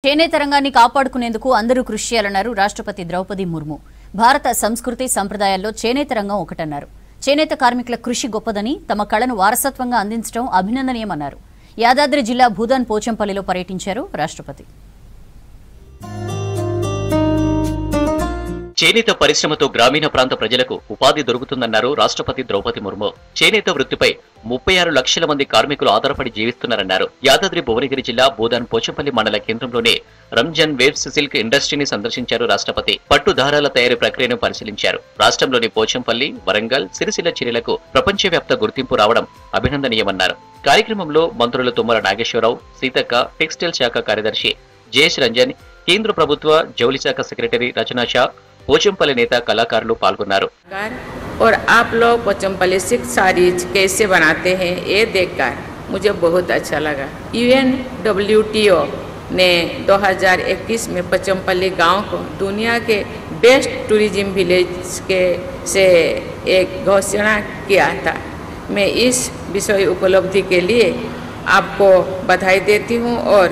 చేనేత రంగాన్ని కాపాడుకునేందుకు అందరూ కృషి చేయాలన్నారు రాష్ట్రపతి ద్రౌపది ముర్ము. భారత సంస్కృతి సంప్రదాయాల్లో చేనేత రంగం ఒకటన్నారు. చేనేత కార్మికుల కృషి గొప్పదని, తమ కళను వారసత్వంగా అందించడం అభినందనీయమన్నారు. యాదాద్రి జిల్లా భూదాన్ పోచంపల్లిలో పర్యటించారు రాష్ట్రపతి. చేనేత పరిశ్రమతో గ్రామీణ ప్రాంత ప్రజలకు ఉపాధి దొరుకుతుందన్నారు రాష్ట్రపతి ద్రౌపది ముర్ము. చేనేత వృత్తిపై 36 లక్షల మంది కార్మికులు ఆధారపడి జీవిస్తున్నారన్నారు. యాదాద్రి భువనగిరి జిల్లా భూదాన్ పోచంపల్లి మండల కేంద్రంలోని రంజాన్ వేవ్స్ సిల్క్ ఇండస్ట్రీని సందర్శించారు రాష్ట్రపతి. పట్టు దారాల తయారీ ప్రక్రియను పరిశీలించారు. రాష్ట్రంలోని పోచంపల్లి, వరంగల్, సిరిసిల్ల చర్యలకు ప్రపంచవ్యాప్త గుర్తింపు రావడం అభినందనీయమన్నారు. కార్యక్రమంలో మంత్రులు తుమ్మల నాగేశ్వరరావు, సీతక్క, టెక్స్టైల్ శాఖ కార్యదర్శి జయేష్ రంజన్, కేంద్ర ప్రభుత్వ జౌళి శాఖ సెక్రటరీ రచనా షా, पोचमपल्ली नेता कलाकारुलु पाल्गొన్నారు. और आप लोग पोचमपल्ली सिल्क साड़ीज कैसे बनाते हैं ये देखकर मुझे बहुत अच्छा लगा। UNWTO ने 2021 में पोचमपल्ली गांव को दुनिया के बेस्ट टूरिज्म विलेज के से एक घोषणा किया था। मैं इस विषय उपलब्धि के लिए आपको बधाई देती हूँ और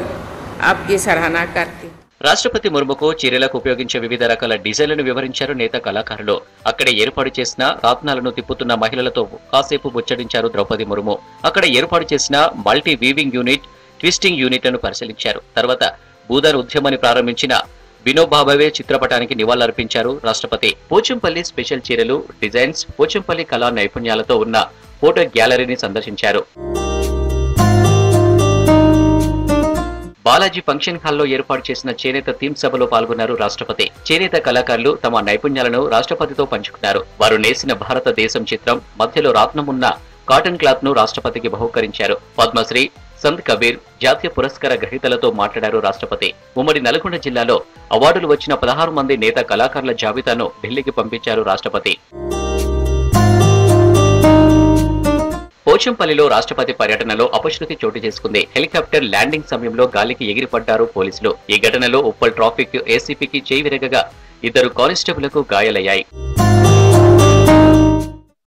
आपकी सराहना करती हूँ. రాష్ట్రపతి ముర్ముకు చీరలకు ఉపయోగించే వివిధ రకాల డిజైన్లను వివరించారు నేత కళాకారులు. అక్కడ ఏర్పాటు చేసిన రత్నాలను తిప్పుతున్న మహిళలతో కాసేపు ముచ్చటించారు ద్రౌపది ముర్ము. అక్కడ ఏర్పాటు చేసిన మల్టీ వీవింగ్ యూనిట్, ట్విస్టింగ్ యూనిట్లను పరిశీలించారు. తర్వాత భూదాన్ ఉద్యమాన్ని ప్రారంభించిన వినోబాభావే చిత్రపటానికి నివాళులర్పించారు రాష్ట్రపతి. పోచంపల్లి స్పెషల్ చీరలు, డిజైన్స్, పోచంపల్లి కళా నైపుణ్యాలతో ఉన్న ఫోటో గ్యాలరీని సందర్శించారు. బాలాజీ ఫంక్షన్ హాల్లో ఏర్పాటు చేసిన చేనేత థీమ్ సభలో పాల్గొన్నారు రాష్ట్రపతి. చేనేత కళాకారులు తమ నైపుణ్యాలను రాష్ట్రపతితో పంచుకున్నారు. వారు నేసిన భారతదేశం చిత్రం మధ్యలో రత్నం ఉన్న కాటన్ క్లాత్ ను రాష్ట్రపతికి బహూకరించారు. పద్మశ్రీ, సంత్ కబీర్, జాతీయ పురస్కార గ్రహీతలతో మాట్లాడారు రాష్ట్రపతి. ఉమ్మడి నల్గొండ జిల్లాలో అవార్డులు వచ్చిన 16 మంది నేత కళాకారుల జాబితాను ఢిల్లీకి పంపించారు రాష్ట్రపతి. పోచంపల్లిలో రాష్ట్రపతి పర్యటనలో అపశృతి చోటు చేసుకుంది. హెలికాప్టర్ ల్యాండింగ్ సమయంలో గాలికి ఎగిరిపడ్డారు పోలీసులు. ఈ ఘటనలో ఉప్పల్ ట్రాఫిక్ ఏసీపీకి చేయి విరగగా 2 కానిస్టేబుళ్లకు గాయాలయ్యాయి.